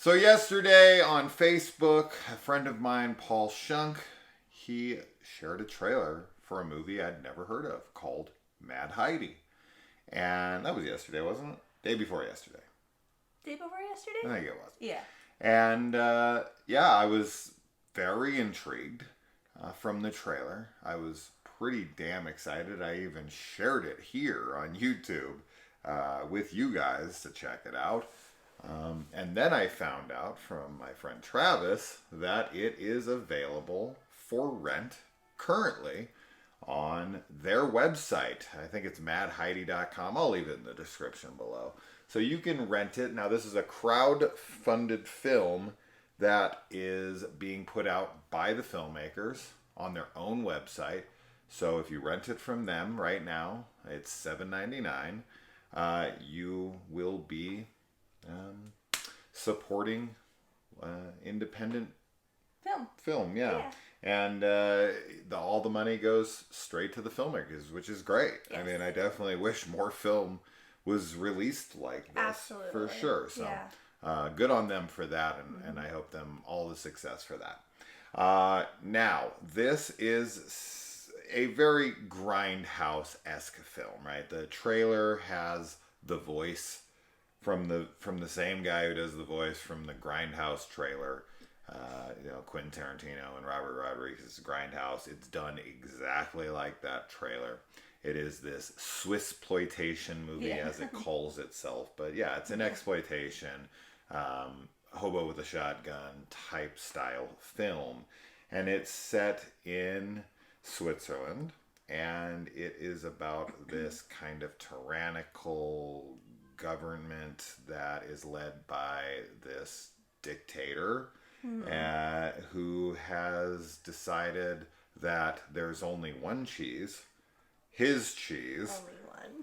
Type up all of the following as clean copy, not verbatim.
So yesterday on Facebook, a friend of mine, Paul Shunk, he shared a trailer for a movie I'd never heard of called Mad Heidi. And that was yesterday, wasn't it? Day before yesterday. Day before yesterday? I think it was. Yeah. And yeah, I was very intrigued from the trailer. I was pretty damn excited. I even shared it here on YouTube with you guys to check it out. And then I found out from my friend Travis that it is available for rent currently on their website. I think it's madheidi.com. I'll leave it in the description below. So you can rent it. Now, this is a crowd-funded film that is being put out by the filmmakers on their own website. So if you rent it from them right now, it's $7.99. You will be supporting independent film, yeah. And all the money goes straight to the filmmakers, which is great. Yes. I mean, I definitely wish more film was released like this. Absolutely. For sure. So good on them for that, and I hope them all the success for that. Now, this is a very grindhouse-esque film, right? The trailer has the voice from the same guy who does the voice from the Grindhouse trailer, Quentin Tarantino and Robert Rodriguez's Grindhouse. It's done exactly like that trailer. It is this Swissploitation movie, as it calls itself. But yeah, it's an exploitation, hobo with a shotgun type style film. And it's set in Switzerland. And it is about this kind of tyrannical government that is led by this dictator who has decided that there's only one cheese, his cheese,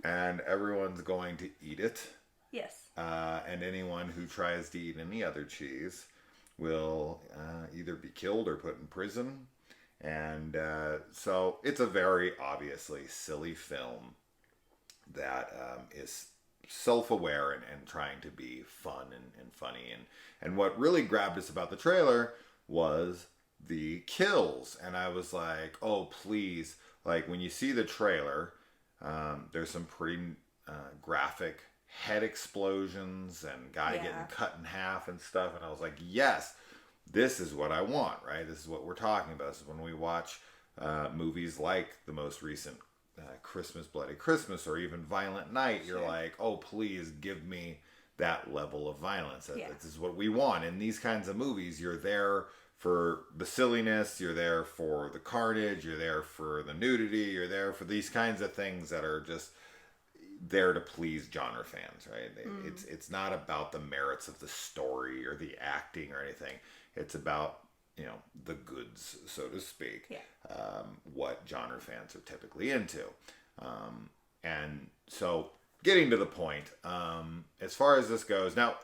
and everyone's going to eat it. Yes. And anyone who tries to eat any other cheese will either be killed or put in prison. And so it's a very obviously silly film that is self-aware and trying to be fun and funny. And what really grabbed us about the trailer was the kills. And I was like, oh, please. Like, when you see the trailer, there's some pretty graphic head explosions and guy getting cut in half and stuff. And I was like, yes, this is what I want, right? This is what we're talking about. This is when we watch movies like the most recent Christmas, Bloody Christmas, or even Violent Night. You're like, oh, please give me that level of violence. This is what we want. In these kinds of movies, you're there for the silliness, you're there for the carnage, you're there for the nudity, you're there for these kinds of things that are just there to please genre fans, right? It's not about the merits of the story or the acting or anything. It's about the goods, so to speak, what genre fans are typically into. And so getting to the point, as far as this goes, now,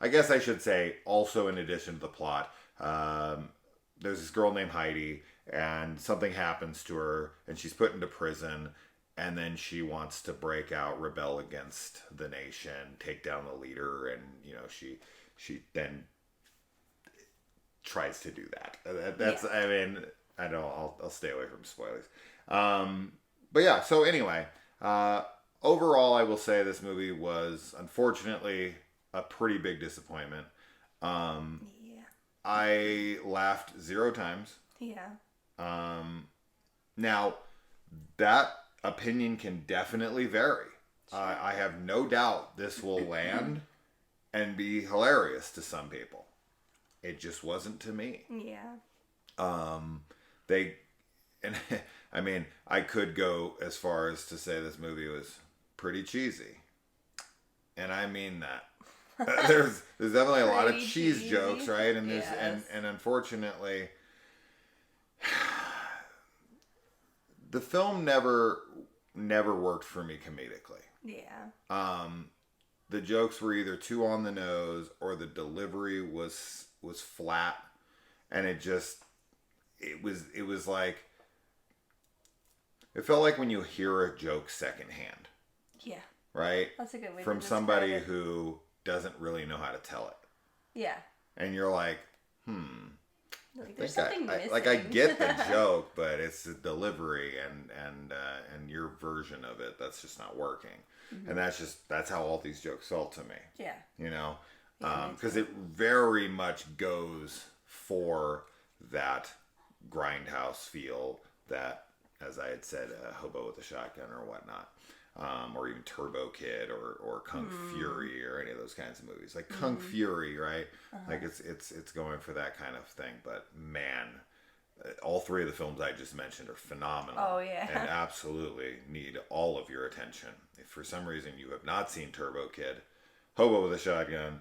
I guess I should say also in addition to the plot, there's this girl named Heidi and something happens to her and she's put into prison, and then she wants to break out, rebel against the nation, take down the leader, and she then tries to do that. That's I mean, I know I'll stay away from spoilers. But yeah, so anyway, overall I will say this movie was unfortunately a pretty big disappointment. I laughed 0 times. Now that opinion can definitely vary. I have no doubt this will land and be hilarious to some people. It just wasn't to me. I mean, I could go as far as to say this movie was pretty cheesy. And I mean that. There's definitely a lot of cheese jokes, right? And there's and unfortunately the film never worked for me comedically. The jokes were either too on the nose or the delivery was flat, and it was like, it felt like when you hear a joke secondhand. Yeah. Right? That's a good way from to somebody describe it. who doesn't really know how to tell it. Yeah. And you're like, Like, there's something missing. I get the joke, but it's the delivery and your version of it that's just not working. And that's how all these jokes felt to me. Yeah. You know, because it very much goes for that grindhouse feel that, as I had said, Hobo with a Shotgun or whatnot. Or even Turbo Kid or Kung Fury or any of those kinds of movies. Like Kung Fury, right? Like it's going for that kind of thing. But man, all three of the films I just mentioned are phenomenal. Oh, yeah. And absolutely need all of your attention. If for some reason you have not seen Turbo Kid, Hobo with a Shotgun,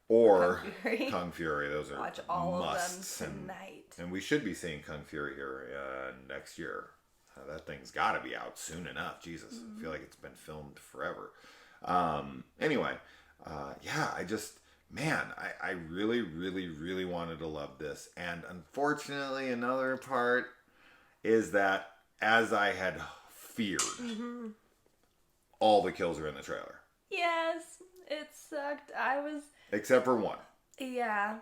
or Kung Fury, those are Watch all musts. of them tonight. And we should be seeing Kung Fury here next year. That thing's got to be out soon enough. Jesus, I feel like it's been filmed forever. Anyway, yeah, I really, really, really wanted to love this. And unfortunately, another part is that, as I had feared, all the kills are in the trailer. Yes, it sucked. Except for one. Yeah.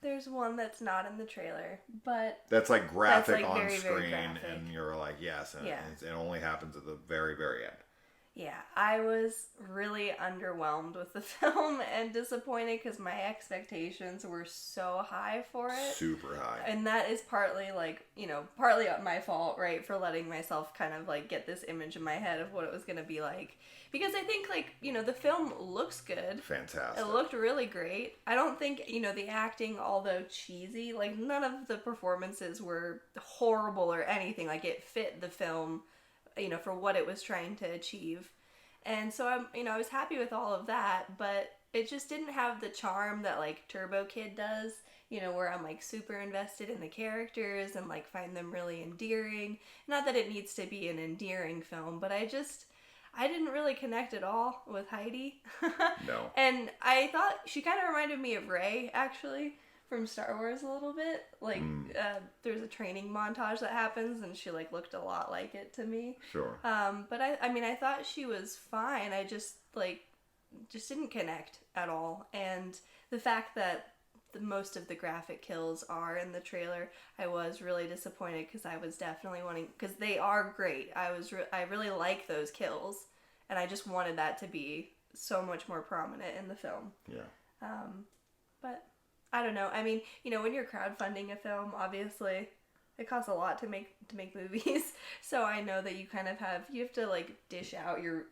There's one that's not in the trailer, but... That's like graphic on very, screen, very graphic. and you're like, yes, and Yeah. it only happens at the very, very end. Yeah, I was really underwhelmed with the film and disappointed because my expectations were so high for it. Super high. And that is partly, like, partly my fault, right, for letting myself kind of, like, get this image in my head of what it was going to be like. Because I think, like, the film looks good. Fantastic. It looked really great. I don't think, the acting, although cheesy, like, none of the performances were horrible or anything. Like, it fit the film, for what it was trying to achieve. And so I was happy with all of that, but it just didn't have the charm that, like, Turbo Kid does, where I'm, like, super invested in the characters and, like, find them really endearing. Not that it needs to be an endearing film, but I didn't really connect at all with Heidi. No. And I thought she kind of reminded me of Rey, actually, from Star Wars a little bit. Like, there's a training montage that happens, and she, like, looked a lot like it to me. Sure. But I thought she was fine. I just didn't connect at all. And the fact that most of the graphic kills are in the trailer, I was really disappointed because I was definitely wanting, because they are great. I really like those kills, and I just wanted that to be so much more prominent in the film. Yeah. But I don't know. I mean, when you're crowdfunding a film, obviously it costs a lot to make movies. So I know that you have to, like, dish out your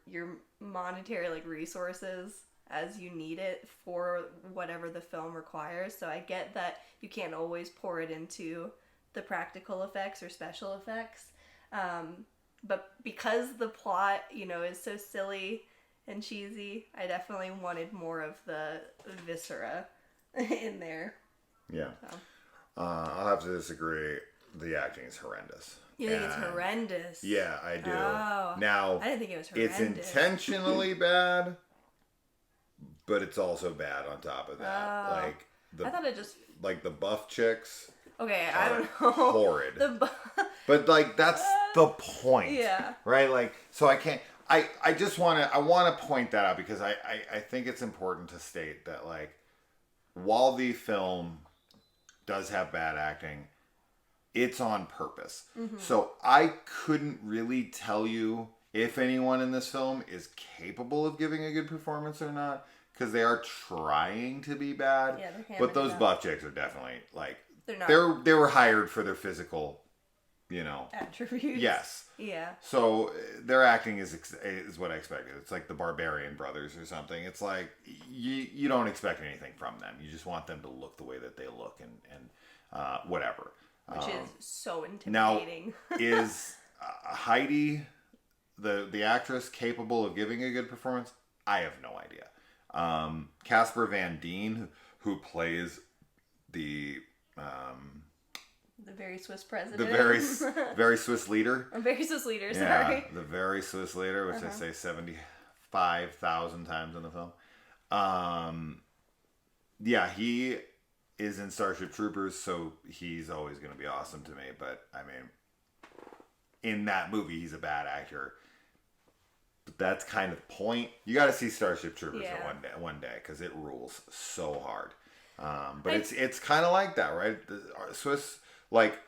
monetary, like, resources as you need it for whatever the film requires. So I get that you can't always pour it into the practical effects or special effects. But because the plot, is so silly and cheesy, I definitely wanted more of the viscera in there. Yeah. So. I'll have to disagree. The acting is horrendous. You think it's horrendous? Yeah, I do. Oh, now, I didn't think it was horrendous. It's intentionally bad, but it's also bad on top of that. Oh. I thought it just... Like, the buff chicks... Okay, I don't know. Horrid. But, like, that's the point. Yeah. Right? Like, so I can't... I just want to point that out because I think it's important to state that, like, while the film does have bad acting, it's on purpose. Mm-hmm. So I couldn't really tell you if anyone in this film is capable of giving a good performance or not, because they are trying to be bad. Yeah, but those buff chicks are definitely, like, they're not. They were hired for their physical, attributes. Yes. Yeah. So their acting is what I expected. It's like the Barbarian Brothers or something. It's like you don't expect anything from them. You just want them to look the way that they look and whatever. Which is so intimidating. Now, is Heidi, the actress, capable of giving a good performance? I have no idea. Casper Van Dien, who plays the very Swiss president. The very Swiss leader. A very Swiss leader, sorry. Yeah, the very Swiss leader, which I say 75,000 times in the film. Yeah, he is in Starship Troopers, so he's always going to be awesome to me. But, I mean, in that movie, he's a bad actor. But that's kind of the point. You got to see Starship Troopers Yeah. one day because it rules so hard. But it's kind of like that, right? The Swiss, like,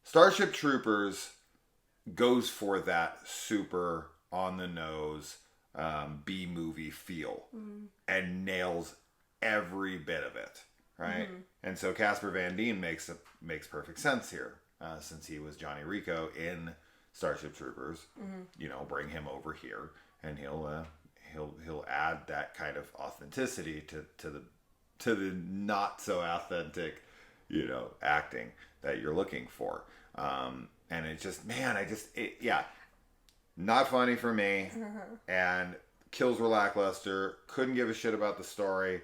Starship Troopers goes for that super on the nose B movie feel and nails every bit of it, right? And so Casper Van Dien makes perfect sense here, since he was Johnny Rico in Starship Troopers. You know, bring him over here, and he'll add that kind of authenticity to the not so authentic, you know, acting that you're looking for. And it just, man, not funny for me. And kills were lackluster. Couldn't give a shit about the story.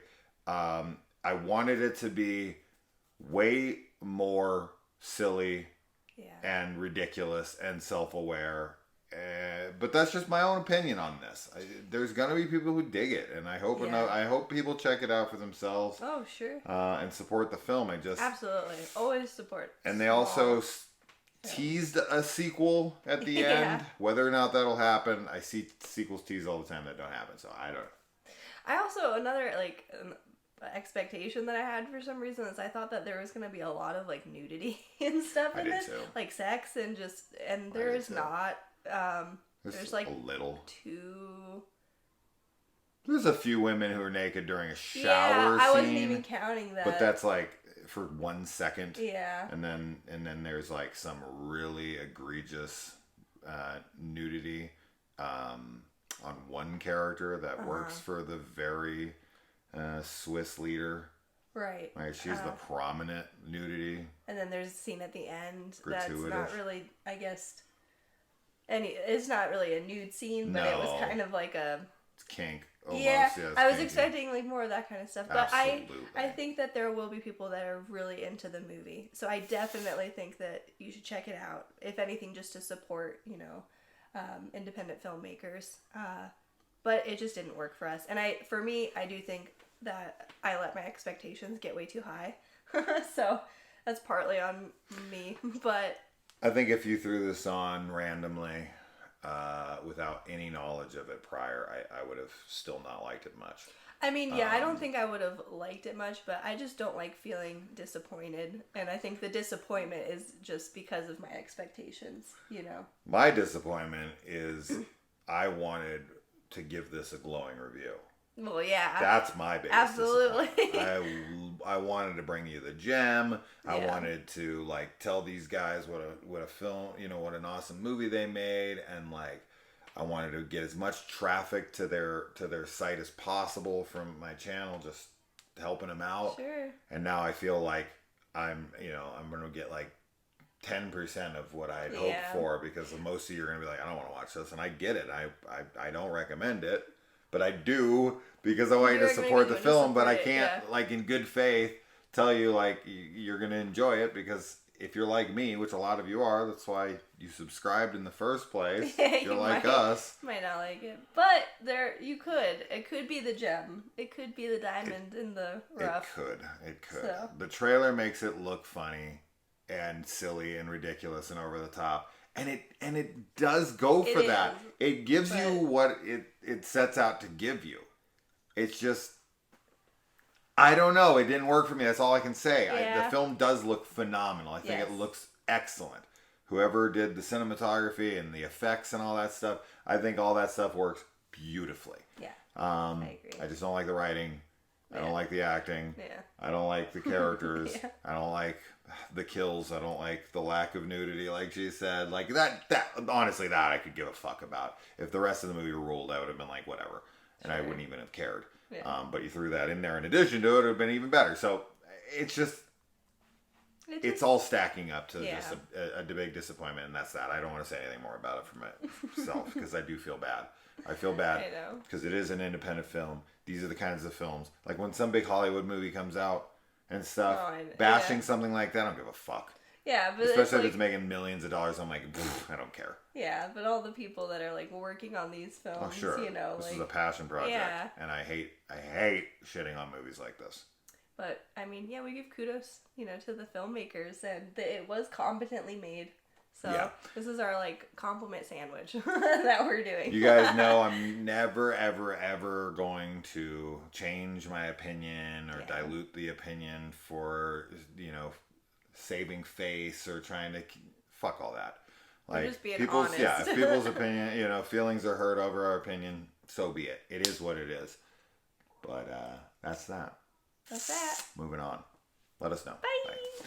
I wanted it to be way more silly and ridiculous and self-aware. But that's just my own opinion on this. There's gonna be people who dig it, and I hope people check it out for themselves. Oh, sure. And support the film. Absolutely always support. And they also teased a sequel at the end. Whether or not that'll happen, I see sequels teased all the time that don't happen. So I don't know. I also another expectation that I had for some reason is I thought that there was going to be a lot of like nudity and stuff in it, like sex and there is not. There's like a little. Two. There's a few women who are naked during a shower scene. I wasn't scene, even counting that. But that's like for 1 second. Yeah. And then there's like some really egregious nudity on one character that works for the very Swiss leader. Right. Like she's the prominent nudity. And then there's a scene at the end Gratuitous. That's not really, I guess, it's not really a nude scene, but it was kind of like a... It's kink. Almost, yeah, I was kinky. expecting like more of that kind of stuff. But Absolutely. I think that there will be people that are really into the movie. So I definitely think that you should check it out. If anything, just to support, independent filmmakers. But it just didn't work for us. And for me, I do think that I let my expectations get way too high. So that's partly on me. But I think if you threw this on randomly, without any knowledge of it prior, I would have still not liked it much. I mean, I don't think I would have liked it much, but I just don't like feeling disappointed. And I think the disappointment is just because of my expectations, My disappointment is I wanted to give this a glowing review. Well, yeah. That's my biggest Absolutely. I wanted to bring you the gem. I wanted to like tell these guys what a film, what an awesome movie they made, and like I wanted to get as much traffic to their site as possible from my channel, just helping them out. Sure. And now I feel like I'm going to get like 10% of what I'd hoped for, because most of you are going to be like, I don't want to watch this, and I get it. I don't recommend it. But I do, because I want you to support the film, but I can't, like, in good faith, tell you, like, you're going to enjoy it, because if you're like me, which a lot of you are, that's why you subscribed in the first place. You're like us. Might not like it. But you could. It could be the gem. It could be the diamond in the rough. It could. So. The trailer makes it look funny and silly and ridiculous and over the top. And it does go for that. It gives you what it sets out to give you. It's just, I don't know. It didn't work for me. That's all I can say. Yeah. The film does look phenomenal. I think it looks excellent. Whoever did the cinematography and the effects and all that stuff, I think all that stuff works beautifully. Yeah. I agree. I just don't like the writing. I don't like the acting. Yeah. I don't like the characters. I don't like the kills. I don't like the lack of nudity, like she said. Like that honestly, that I could give a fuck about. If the rest of the movie ruled, I would have been like, whatever. And I wouldn't even have cared. Yeah. But you threw that in there in addition to it, it would have been even better. So it's just, it's all stacking up to just a big disappointment, and that's that. I don't want to say anything more about it for myself, because I do feel bad. I feel bad because it is an independent film. These are the kinds of films, like when some big Hollywood movie comes out and stuff, bashing something like that, I don't give a fuck. Yeah, but especially if it's making millions of dollars, I'm like, I don't care. Yeah, but all the people that are like working on these films, oh sure, this is a passion project, and I hate shitting on movies like this. But I mean, we give kudos, to the filmmakers, and it was competently made. So Yeah. this is our like compliment sandwich that we're doing. You guys know I'm never, ever, ever going to change my opinion or dilute the opinion for, saving face or trying to fuck all that. We're just being people's honest. Yeah, if people's opinion, feelings are hurt over our opinion, so be it. It is what it is. But that's that. That's that. Moving on. Let us know. Bye. Bye.